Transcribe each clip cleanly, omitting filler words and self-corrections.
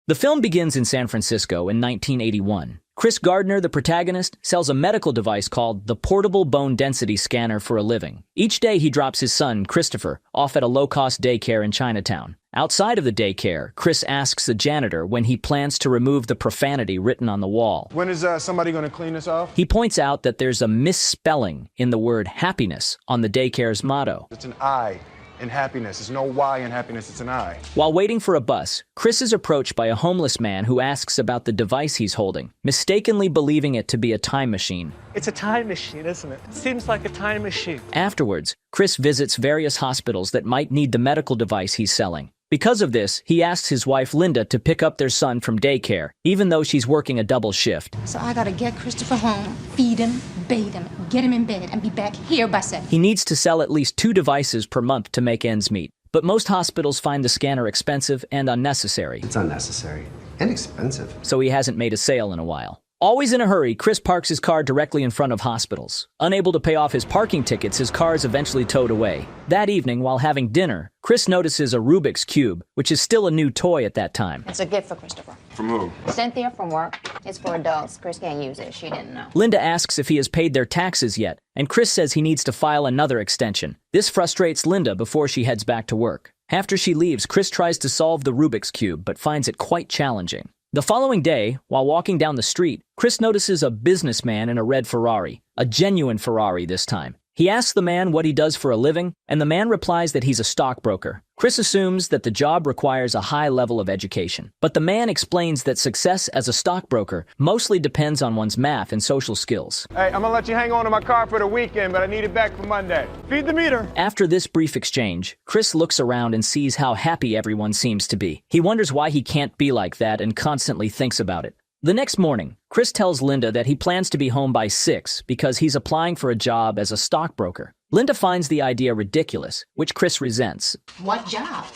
The film begins in San Francisco in 1981. Chris Gardner, the protagonist, sells a medical device called the Portable Bone Density Scanner for a living. Each day he drops his son, Christopher, off at a low-cost daycare in Chinatown. Outside of the daycare, Chris asks the janitor when he plans to remove the profanity written on the wall. When is somebody going to clean this off? He points out that there's a misspelling in the word happiness on the daycare's motto. It's an I in happiness. There's no Y in happiness, it's an I. While waiting for a bus, Chris is approached by a homeless man who asks about the device he's holding, mistakenly believing it to be a time machine. It's a time machine, isn't it? It seems like a time machine. Afterwards, Chris visits various hospitals that might need the medical device he's selling. Because of this, he asks his wife Linda to pick up their son from daycare, even though she's working a double shift. So I gotta get Christopher home, feed him, bathe him, get him in bed, and be back here by 7. He needs to sell at least 2 devices per month to make ends meet. But most hospitals find the scanner expensive and unnecessary. It's unnecessary and expensive. So he hasn't made a sale in a while. Always in a hurry, Chris parks his car directly in front of hospitals. Unable to pay off his parking tickets, his car is eventually towed away. That evening, while having dinner, Chris notices a Rubik's Cube, which is still a new toy at that time. It's a gift for Christopher. From who? Cynthia from work. It's for adults. Chris can't use it. She didn't know. Linda asks if he has paid their taxes yet, and Chris says he needs to file another extension. This frustrates Linda before she heads back to work. After she leaves, Chris tries to solve the Rubik's Cube, but finds it quite challenging. The following day, while walking down the street, Chris notices a businessman in a red Ferrari, a genuine Ferrari this time. He asks the man what he does for a living, and the man replies that he's a stockbroker. Chris assumes that the job requires a high level of education, but the man explains that success as a stockbroker mostly depends on one's math and social skills. Hey, I'm gonna let you hang on to my car for the weekend, but I need it back for Monday. Feed the meter. After this brief exchange, Chris looks around and sees how happy everyone seems to be. He wonders why he can't be like that and constantly thinks about it. The next morning, Chris tells Linda that he plans to be home by 6 because he's applying for a job as a stockbroker. Linda finds the idea ridiculous, which Chris resents. What job?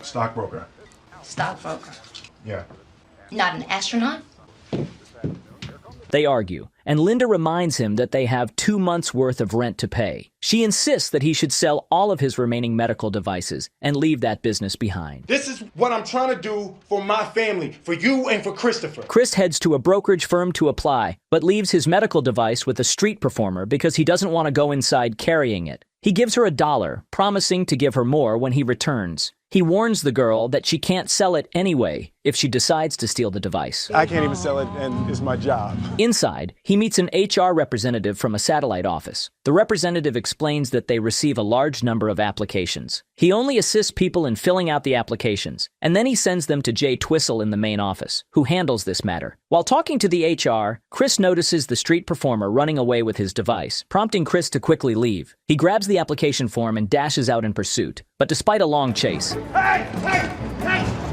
Stockbroker. Stockbroker. Yeah. Not an astronaut? They argue, and Linda reminds him that they have 2 months' worth of rent to pay. She insists that he should sell all of his remaining medical devices and leave that business behind. This is what I'm trying to do for my family, for you and for Christopher. Chris heads to a brokerage firm to apply, but leaves his medical device with a street performer because he doesn't want to go inside carrying it. He gives her $1, promising to give her more when he returns. He warns the girl that she can't sell it anyway if she decides to steal the device. I can't even sell it, and it's my job. Inside, he meets an HR representative from a satellite office. The representative explains that they receive a large number of applications. He only assists people in filling out the applications, and then he sends them to Jay Twistle in the main office, who handles this matter. While talking to the HR, Chris notices the street performer running away with his device, prompting Chris to quickly leave. He grabs the application form and dashes out in pursuit. But despite a long chase, Hey!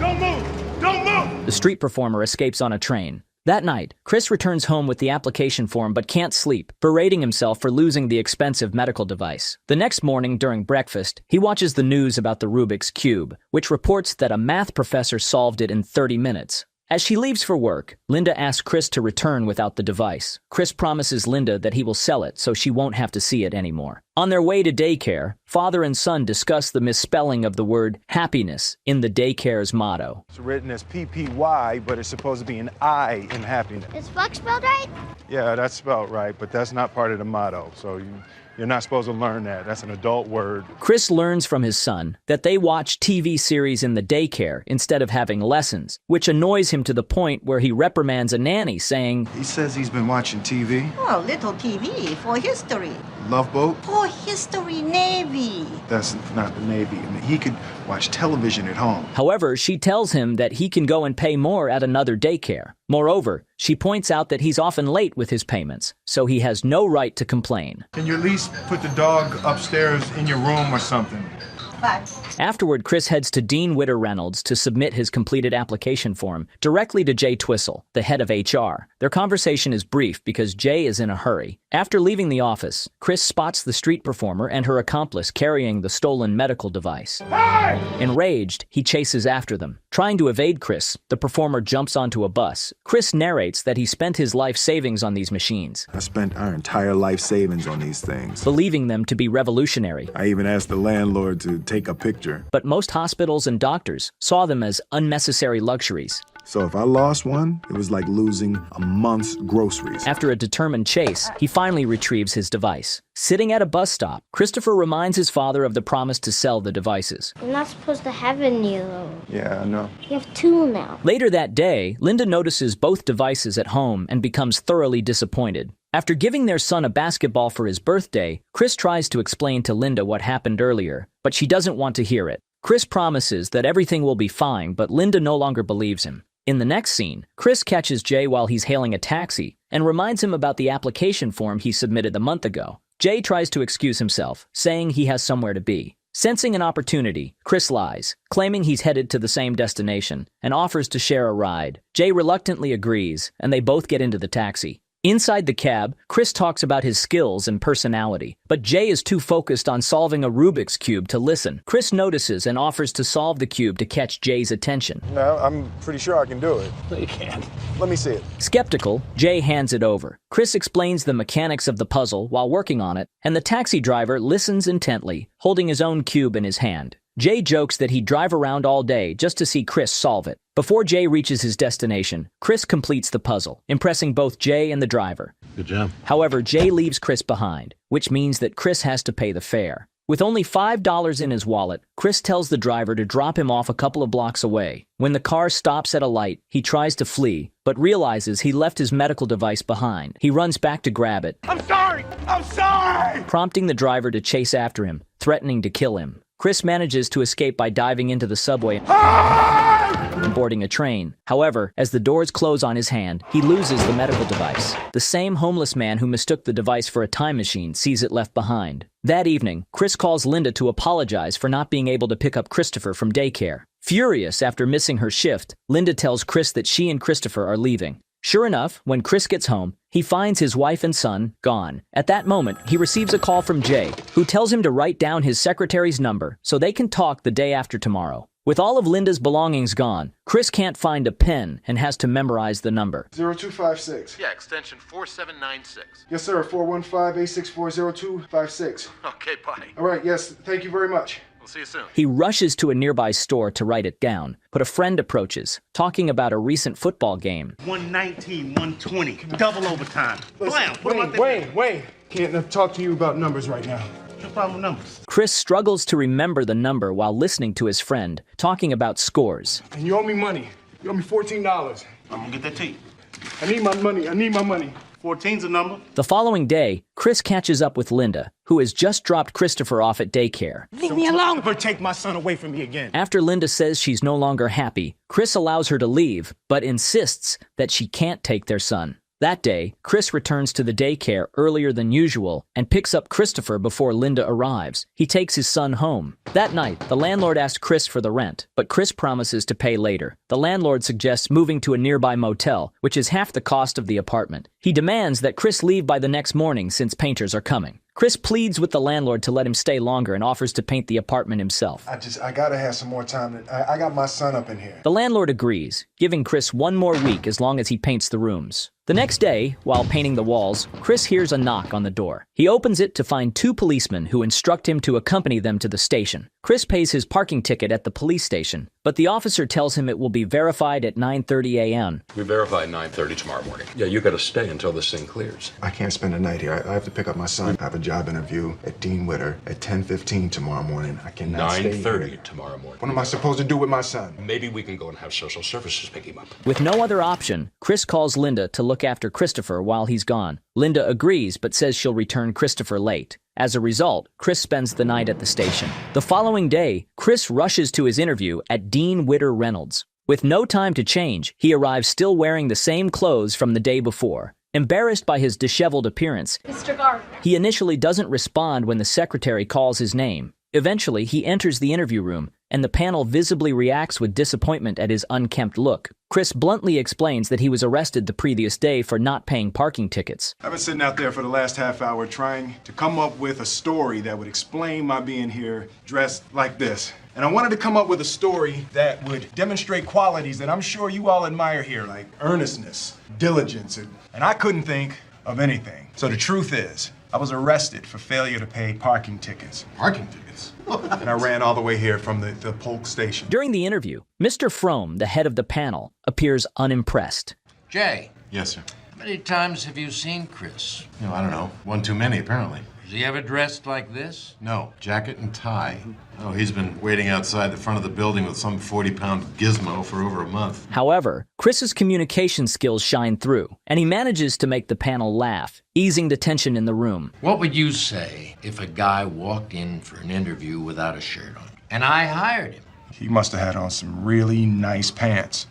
Don't move! Don't move! the street performer escapes on a train. That night, Chris returns home with the application form but can't sleep, berating himself for losing the expensive medical device. The next morning, during breakfast, he watches the news about the Rubik's Cube, which reports that a math professor solved it in 30 minutes. As she leaves for work, Linda asks Chris to return without the device. Chris promises Linda that he will sell it so she won't have to see it anymore. On their way to daycare, father and son discuss the misspelling of the word happiness in the daycare's motto. It's written as PPY, but it's supposed to be an I in happiness. Is fuck spelled right? Yeah, that's spelled right, but that's not part of the motto, so you're not supposed to learn that. That's an adult word. Chris learns from his son that they watch TV series in the daycare instead of having lessons, which annoys him to the point where he reprimands a nanny, saying, He says he's been watching TV. Oh, little TV for history. Love Boat? For history, Navy. That's not the Navy. I mean, he could watch television at home. However, she tells him that he can go and pay more at another daycare. Moreover, she points out that he's often late with his payments, so he has no right to complain. Can you at least put the dog upstairs in your room or something? But Afterward, Chris heads to Dean Witter Reynolds to submit his completed application form directly to Jay Twistle, the head of HR. Their conversation is brief because Jay is in a hurry. After leaving the office, Chris spots the street performer and her accomplice carrying the stolen medical device. Hey! Enraged, he chases after them. Trying to evade Chris, the performer jumps onto a bus. Chris narrates that he spent his life savings on these machines, I spent our entire life savings on these things. believing them to be revolutionary. I even asked the landlord to take take a picture. But most hospitals and doctors saw them as unnecessary luxuries. So if I lost one, it was like losing a month's groceries. After a determined chase, he finally retrieves his device. Sitting at a bus stop, Christopher reminds his father of the promise to sell the devices. You're not supposed to have any of those. Yeah, I know. You have 2 now. Later that day, Linda notices both devices at home and becomes thoroughly disappointed. After giving their son a basketball for his birthday, Chris tries to explain to Linda what happened earlier, but she doesn't want to hear it. Chris promises that everything will be fine, but Linda no longer believes him. In the next scene, Chris catches Jay while he's hailing a taxi and reminds him about the application form he submitted a month ago. Jay tries to excuse himself, saying he has somewhere to be. Sensing an opportunity, Chris lies, claiming he's headed to the same destination, and offers to share a ride. Jay reluctantly agrees, and they both get into the taxi. Inside the cab, Chris talks about his skills and personality, but Jay is too focused on solving a Rubik's Cube to listen. Chris notices and offers to solve the cube to catch Jay's attention. No, I'm pretty sure I can do it. No, you can't. Let me see it. Skeptical, Jay hands it over. Chris explains the mechanics of the puzzle while working on it, and the taxi driver listens intently, holding his own cube in his hand. Jay jokes that he'd drive around all day just to see Chris solve it. Before Jay reaches his destination, Chris completes the puzzle, impressing both Jay and the driver. Good job. However, Jay leaves Chris behind, which means that Chris has to pay the fare. With only $5 in his wallet, Chris tells the driver to drop him off a couple of blocks away. When the car stops at a light, he tries to flee, but realizes he left his medical device behind. He runs back to grab it. I'm sorry! I'm sorry! Prompting the driver to chase after him, threatening to kill him. Chris manages to escape by diving into the subway and boarding a train. However, as the doors close on his hand, he loses the medical device. The same homeless man who mistook the device for a time machine sees it left behind. That evening, Chris calls Linda to apologize for not being able to pick up Christopher from daycare. Furious after missing her shift, Linda tells Chris that she and Christopher are leaving. Sure enough, when Chris gets home, he finds his wife and son gone. At that moment, he receives a call from Jay, who tells him to write down his secretary's number so they can talk the day after tomorrow. With all of Linda's belongings gone, Chris can't find a pen and has to memorize the number. 0256. Yeah, extension 4796. Yes, sir. 415-864-0256. Okay, bye. All right, yes. Thank you very much. We'll see you soon. He rushes to a nearby store to write it down, but a friend approaches, talking about a recent football game. 119, 120, double overtime. Blam, Wayne. Can't talk to you about numbers right now. What's your problem with numbers? Chris struggles to remember the number while listening to his friend, talking about scores. And you owe me money. You owe me $14. I'm gonna get that to you. I need my money. 14's a number. The following day, Chris catches up with Linda, who has just dropped Christopher off at daycare. Leave me alone. Never take my son away from me again. After Linda says she's no longer happy, Chris allows her to leave, but insists that she can't take their son. That day, Chris returns to the daycare earlier than usual and picks up Christopher before Linda arrives. He takes his son home. That night, the landlord asks Chris for the rent, but Chris promises to pay later. The landlord suggests moving to a nearby motel, which is half the cost of the apartment. He demands that Chris leave by the next morning since painters are coming. Chris pleads with the landlord to let him stay longer and offers to paint the apartment himself. I gotta have some more time. I got my son up in here. The landlord agrees, giving Chris one more week as long as he paints the rooms. The next day, while painting the walls, Chris hears a knock on the door. He opens it to find 2 policemen who instruct him to accompany them to the station. Chris pays his parking ticket at the police station, but the officer tells him it will be verified at 9:30 a.m. We verify at 9:30 tomorrow morning. Yeah, you gotta stay until this thing clears. I can't spend the night here. I have to pick up my son. I have a job interview at Dean Witter at 10:15 tomorrow morning. I cannot stay 9:30 here. tomorrow morning. What am I supposed to do with my son? Maybe we can go and have social services pick him up. With no other option, Chris calls Linda to look after Christopher while he's gone. Linda agrees but says she'll return Christopher late. As a result, Chris spends the night at the station. The following day, Chris rushes to his interview at Dean Witter Reynolds. With no time to change, he arrives still wearing the same clothes from the day before. Embarrassed by his disheveled appearance, Mr. Gardner. he initially doesn't respond when the secretary calls his name. Eventually, he enters the interview room, and the panel visibly reacts with disappointment at his unkempt look. Chris bluntly explains that he was arrested the previous day for not paying parking tickets. I've been sitting out there for the last half hour trying to come up with a story that would explain my being here dressed like this. And I wanted to come up with a story that would demonstrate qualities that I'm sure you all admire here, like earnestness, diligence, and I couldn't think of anything. So the truth is, I was arrested for failure to pay parking tickets. Parking tickets? And I ran all the way here from the Polk station. During the interview, Mr. Frome, the head of the panel, appears unimpressed. Jay. Yes, sir. How many times have you seen Chris? I don't know. One too many, apparently. Is he ever dressed like this? No, jacket and tie. Oh, he's been waiting outside the front of the building with some 40-pound gizmo for over a month. However, Chris's communication skills shine through, and he manages to make the panel laugh, easing the tension in the room. What would you say if a guy walked in for an interview without a shirt on, and I hired him? He must have had on some really nice pants.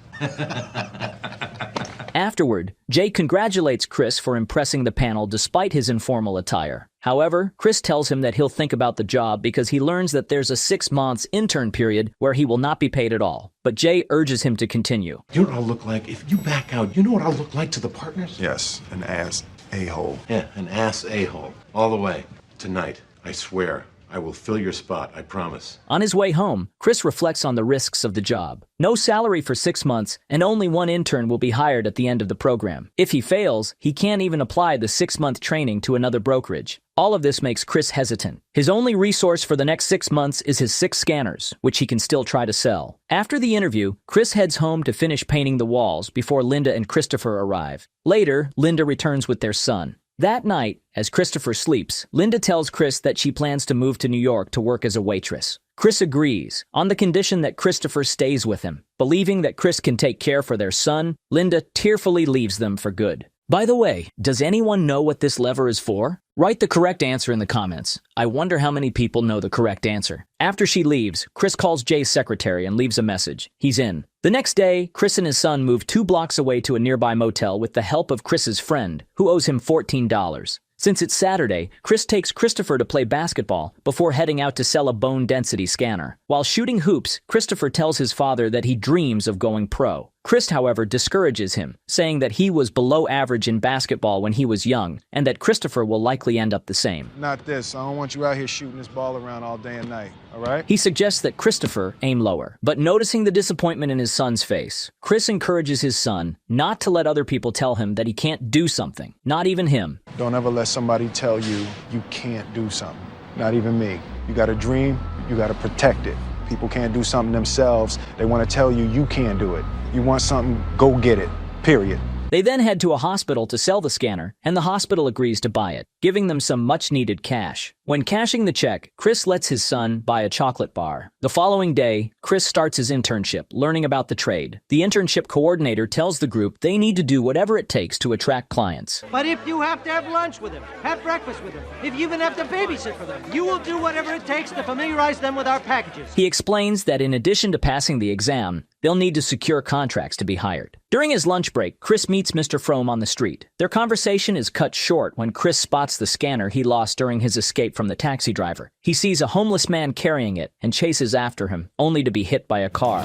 Afterward, Jay congratulates Chris for impressing the panel despite his informal attire. However, Chris tells him that he'll think about the job because he learns that there's a 6-month intern period where he will not be paid at all. But Jay urges him to continue. You know what I'll look like if you back out? You know what I'll look like to the partners? Yes, an ass a-hole. Yeah, an ass a-hole. All the way. Tonight, I swear, I will fill your spot, I promise. On his way home, Chris reflects on the risks of the job. No salary for 6 months, and only one intern will be hired at the end of the program. If he fails, he can't even apply the 6-month training to another brokerage. All of this makes Chris hesitant. His only resource for the next 6 months is his 6 scanners, which he can still try to sell. After the interview, Chris heads home to finish painting the walls before Linda and Christopher arrive. Later, Linda returns with their son. That night, as Christopher sleeps, Linda tells Chris that she plans to move to New York to work as a waitress. Chris agrees, on the condition that Christopher stays with him. Believing that Chris can take care for their son, Linda tearfully leaves them for good. By the way, does anyone know what this lever is for? Write the correct answer in the comments. I wonder how many people know the correct answer. After she leaves, Chris calls Jay's secretary and leaves a message. He's in. The next day, Chris and his son move 2 blocks away to a nearby motel with the help of Chris's friend, who owes him $14. Since it's Saturday, Chris takes Christopher to play basketball before heading out to sell a bone density scanner. While shooting hoops, Christopher tells his father that he dreams of going pro. Chris, however, discourages him, saying that he was below average in basketball when he was young, and that Christopher will likely end up the same. Not this. I don't want you out here shooting this ball around all day and night, all right? He suggests that Christopher aim lower, but noticing the disappointment in his son's face, Chris encourages his son not to let other people tell him that he can't do something, not even him. Don't ever let somebody tell you you can't do something, not even me. You got a dream, you got to protect it. People can't do something themselves. They want to tell you you can't do it. You want something, go get it, period. They then head to a hospital to sell the scanner, and the hospital agrees to buy it, giving them some much-needed cash. When cashing the check, Chris lets his son buy a chocolate bar. The following day, Chris starts his internship, learning about the trade. The internship coordinator tells the group they need to do whatever it takes to attract clients. But if you have to have lunch with them, have breakfast with them, if you even have to babysit for them, you will do whatever it takes to familiarize them with our packages. He explains that in addition to passing the exam, they'll need to secure contracts to be hired. During his lunch break, Chris meets Mr. Frome on the street. Their conversation is cut short when Chris spots the scanner he lost during his escape from the taxi driver. He sees a homeless man carrying it and chases after him, only to be hit by a car.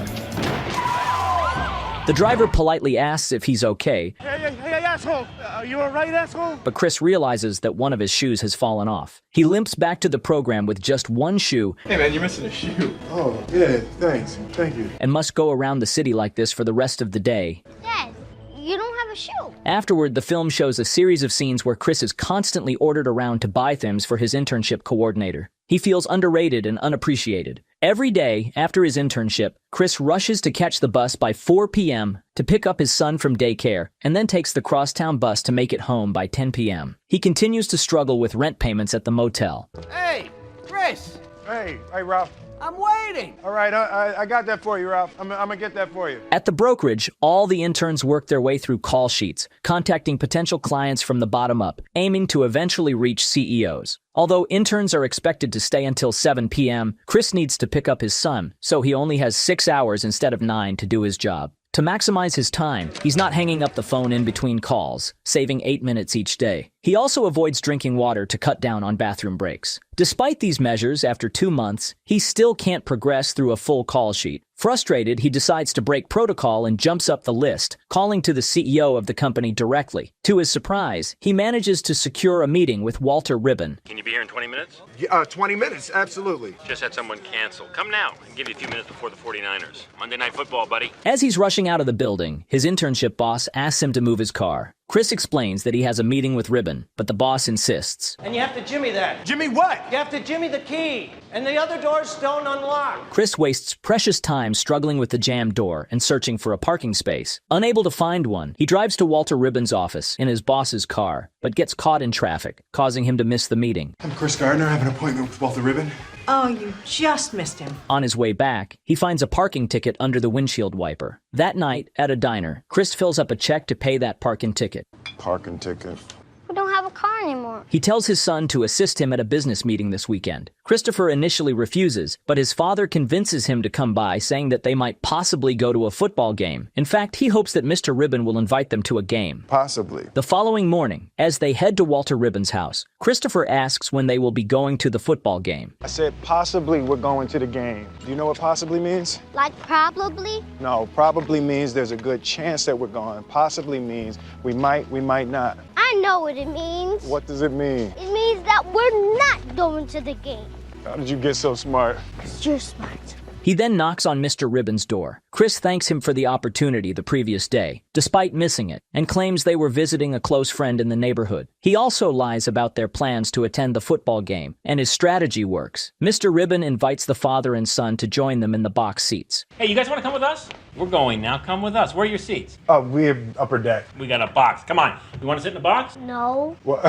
The driver politely asks if he's okay. Hey, asshole! Are you alright, asshole? But Chris realizes that one of his shoes has fallen off. He limps back to the program with just one shoe. Hey man, you're missing a shoe. Oh, yeah, thanks. Thank you. And must go around the city like this for the rest of the day. Dad, you don't have a shoe. Afterward, the film shows a series of scenes where Chris is constantly ordered around to buy things for his internship coordinator. He feels underrated and unappreciated. Every day after his internship, Chris rushes to catch the bus by 4 p.m. to pick up his son from daycare, and then takes the crosstown bus to make it home by 10 p.m. He continues to struggle with rent payments at the motel. Hey, Chris! Hey, Ralph. I'm waiting! All right, I got that for you, Ralph. I'm gonna get that for you. At the brokerage, all the interns work their way through call sheets, contacting potential clients from the bottom up, aiming to eventually reach CEOs. Although interns are expected to stay until 7 p.m., Chris needs to pick up his son, so he only has 6 hours instead of 9 to do his job. To maximize his time, he's not hanging up the phone in between calls, saving 8 minutes each day. He also avoids drinking water to cut down on bathroom breaks. Despite these measures, after 2 months, he still can't progress through a full call sheet. Frustrated, he decides to break protocol and jumps up the list, calling to the CEO of the company directly. To his surprise, he manages to secure a meeting with Walter Ribbon. Can you be here in 20 minutes? 20 minutes, absolutely. Just had someone cancel. Come now. I can give you a few minutes before the 49ers. Monday Night Football, buddy. As he's rushing out of the building, his internship boss asks him to move his car. Chris explains that he has a meeting with Ribbon, but the boss insists. And you have to jimmy that. Jimmy what? You have to jimmy the key, and the other doors don't unlock. Chris wastes precious time struggling with the jammed door and searching for a parking space. Unable to find one, he drives to Walter Ribbon's office in his boss's car, but gets caught in traffic, causing him to miss the meeting. I'm Chris Gardner. I have an appointment with Walter Ribbon. Oh, you just missed him. On his way back, he finds a parking ticket under the windshield wiper. That night, at a diner, Chris fills up a check to pay that parking ticket. Parking ticket. We don't have a car anymore. He tells his son to assist him at a business meeting this weekend. Christopher initially refuses, but his father convinces him to come by, saying that they might possibly go to a football game. In fact, he hopes that Mr. Ribbon will invite them to a game. Possibly. The following morning, as they head to Walter Ribbon's house, Christopher asks when they will be going to the football game. I said possibly we're going to the game. Do you know what possibly means? Like probably? No, probably means there's a good chance that we're going. Possibly means we might not. I know what it means. What does it mean? It means that we're not going to the game. How did you get so smart? 'Cause you're smart. He then knocks on Mr. Ribbon's door. Chris thanks him for the opportunity the previous day, despite missing it, and claims they were visiting a close friend in the neighborhood. He also lies about their plans to attend the football game, and his strategy works. Mr. Ribbon invites the father and son to join them in the box seats. Hey, you guys want to come with us? We're going now. Come with us. Where are your seats? We have upper deck. We got a box. Come on. You want to sit in the box? No. Well,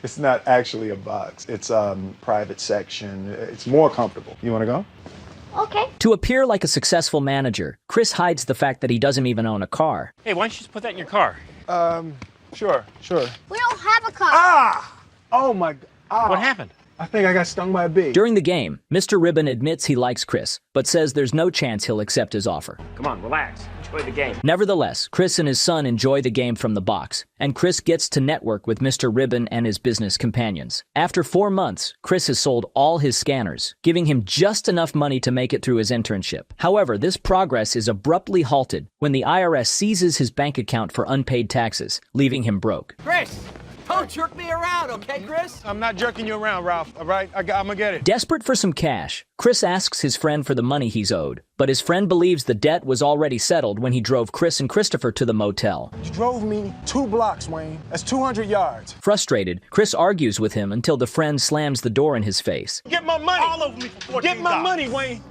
it's not actually a box. It's private section. It's more comfortable. You want to go? Okay. To appear like a successful manager, Chris hides the fact that he doesn't even own a car. Hey, why don't you just put that in your car? Sure. We don't have a car. Ah! Oh my God. What happened? I think I got stung by a bee. During the game, Mr. Ribbon admits he likes Chris, but says there's no chance he'll accept his offer. Come on, relax. Enjoy the game. Nevertheless, Chris and his son enjoy the game from the box, and Chris gets to network with Mr. Ribbon and his business companions. After 4 months, Chris has sold all his scanners, giving him just enough money to make it through his internship. However, this progress is abruptly halted when the IRS seizes his bank account for unpaid taxes, leaving him broke. Chris, don't jerk me around, okay, Chris? I'm not jerking you around, Ralph, all right? I'm gonna get it. Desperate for some cash, Chris asks his friend for the money he's owed, but his friend believes the debt was already settled when he drove Chris and Christopher to the motel. You drove me 2 blocks, Wayne. That's 200 yards. Frustrated, Chris argues with him until the friend slams the door in his face. Get my money! All over me for $14. Get my money, Wayne!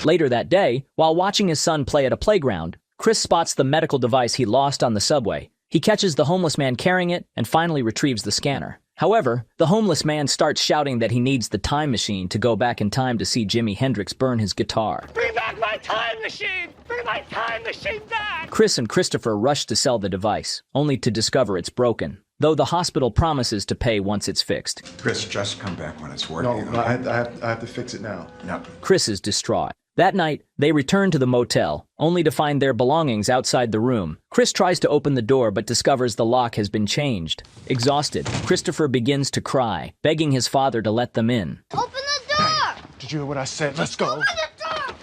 Later that day, while watching his son play at a playground, Chris spots the medical device he lost on the subway. He catches the homeless man carrying it and finally retrieves the scanner. However, the homeless man starts shouting that he needs the time machine to go back in time to see Jimi Hendrix burn his guitar. Bring back my time machine! Bring my time machine back! Chris and Christopher rush to sell the device, only to discover it's broken, though the hospital promises to pay once it's fixed. Chris, just come back when it's working. No, I have to fix it now. No. Chris is distraught. That night, they return to the motel, only to find their belongings outside the room. Chris tries to open the door but discovers the lock has been changed. Exhausted, Christopher begins to cry, begging his father to let them in. Open the door! Did you hear what I said? Let's go. Open the door!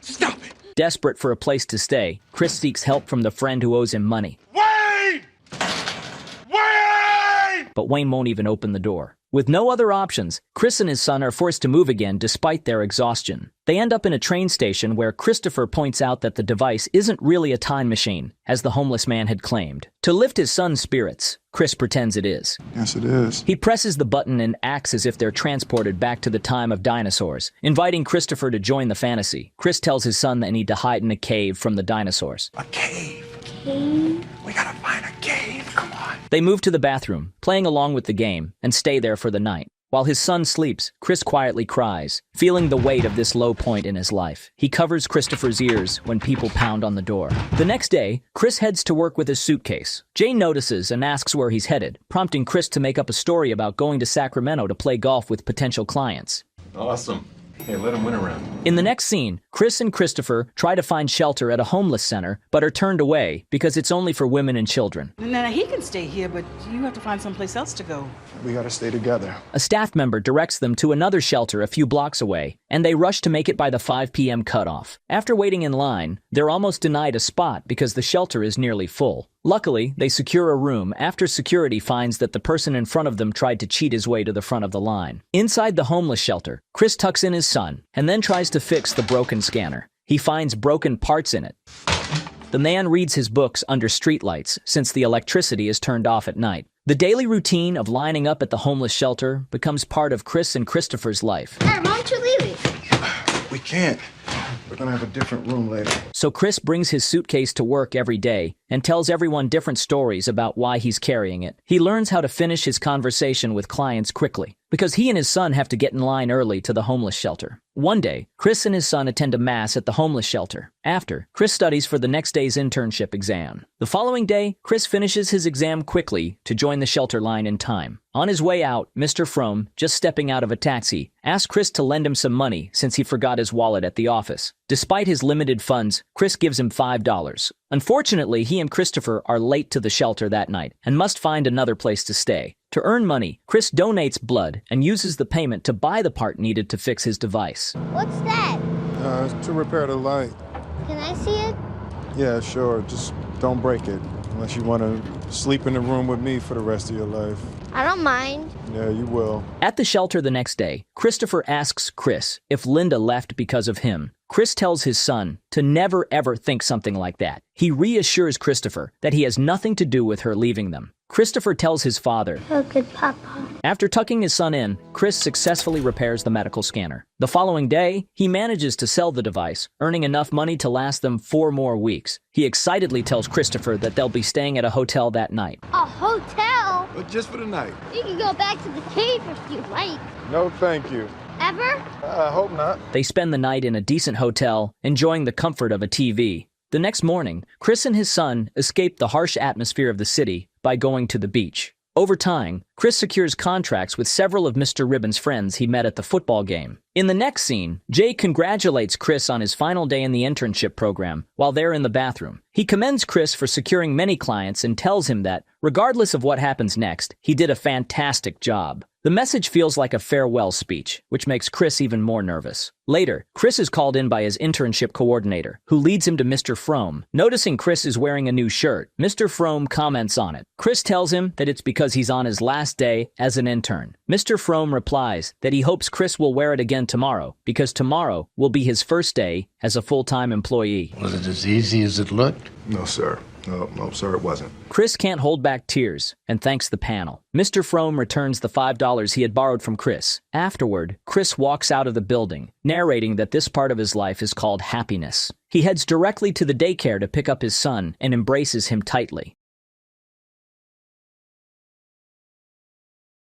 Stop it! Desperate for a place to stay, Chris seeks help from the friend who owes him money. Wayne! Wayne! But Wayne won't even open the door. With no other options, Chris and his son are forced to move again despite their exhaustion. They end up in a train station where Christopher points out that the device isn't really a time machine, as the homeless man had claimed. To lift his son's spirits, Chris pretends it is. Yes, it is. He presses the button and acts as if they're transported back to the time of dinosaurs, inviting Christopher to join the fantasy. Chris tells his son they need to hide in a cave from the dinosaurs. A cave. We gotta find a cave. Come on. They move to the bathroom, playing along with the game, and stay there for the night. While his son sleeps, Chris quietly cries, feeling the weight of this low point in his life. He covers Christopher's ears when people pound on the door. The next day, Chris heads to work with his suitcase. Jane notices and asks where he's headed, prompting Chris to make up a story about going to Sacramento to play golf with potential clients. Awesome. Hey, let him win around. In the next scene, Chris and Christopher try to find shelter at a homeless center, but are turned away because it's only for women and children. Now, he can stay here, but you have to find someplace else to go. We gotta stay together. A staff member directs them to another shelter a few blocks away, and they rush to make it by the 5 p.m. cutoff. After waiting in line, they're almost denied a spot because the shelter is nearly full. Luckily, they secure a room after security finds that the person in front of them tried to cheat his way to the front of the line. Inside the homeless shelter, Chris tucks in his son and then tries to fix the broken scanner. He finds broken parts in it. The man reads his books under streetlights since the electricity is turned off at night. The daily routine of lining up at the homeless shelter becomes part of Chris and Christopher's life. Hey, why don't you leave it? We can't. We're gonna have a different room later. So Chris brings his suitcase to work every day and tells everyone different stories about why he's carrying it. He learns how to finish his conversation with clients quickly because he and his son have to get in line early to the homeless shelter. One day, Chris and his son attend a mass at the homeless shelter. After, Chris studies for the next day's internship exam. The following day, Chris finishes his exam quickly to join the shelter line in time. On his way out, Mr. Frome, just stepping out of a taxi, asks Chris to lend him some money since he forgot his wallet at the office. Despite his limited funds, Chris gives him $5. Unfortunately, he and Christopher are late to the shelter that night and must find another place to stay. To earn money, Chris donates blood and uses the payment to buy the part needed to fix his device. What's that? It's to repair the light. Can I see it? Yeah, sure. Just don't break it. Unless you want to sleep in the room with me for the rest of your life. I don't mind. Yeah, you will. At the shelter the next day, Christopher asks Chris if Linda left because of him. Chris tells his son to never ever think something like that. He reassures Christopher that he has nothing to do with her leaving them. Christopher tells his father, Oh, good papa. After tucking his son in, Chris successfully repairs the medical scanner. The following day, he manages to sell the device, earning enough money to last them 4 more weeks. He excitedly tells Christopher that they'll be staying at a hotel that night. A hotel? But just for the night. You can go back to the cave if you like. No, thank you. Ever? I hope not. They spend the night in a decent hotel, enjoying the comfort of a TV. The next morning, Chris and his son escape the harsh atmosphere of the city by going to the beach. Over time, Chris secures contracts with several of Mr. Ribbon's friends he met at the football game. In the next scene, Jay congratulates Chris on his final day in the internship program while they're in the bathroom. He commends Chris for securing many clients and tells him that, regardless of what happens next, he did a fantastic job. The message feels like a farewell speech, which makes Chris even more nervous. Later, Chris is called in by his internship coordinator, who leads him to Mr. Frome. Noticing Chris is wearing a new shirt, Mr. Frome comments on it. Chris tells him that it's because he's on his last day as an intern. Mr. Frome replies that he hopes Chris will wear it again tomorrow, because tomorrow will be his first day as a full-time employee. Was it as easy as it looked? No, sir. No, sir, it wasn't. Chris can't hold back tears and thanks the panel. Mr. Frome returns the $5 he had borrowed from Chris. Afterward, Chris walks out of the building, narrating that this part of his life is called happiness. He heads directly to the daycare to pick up his son and embraces him tightly.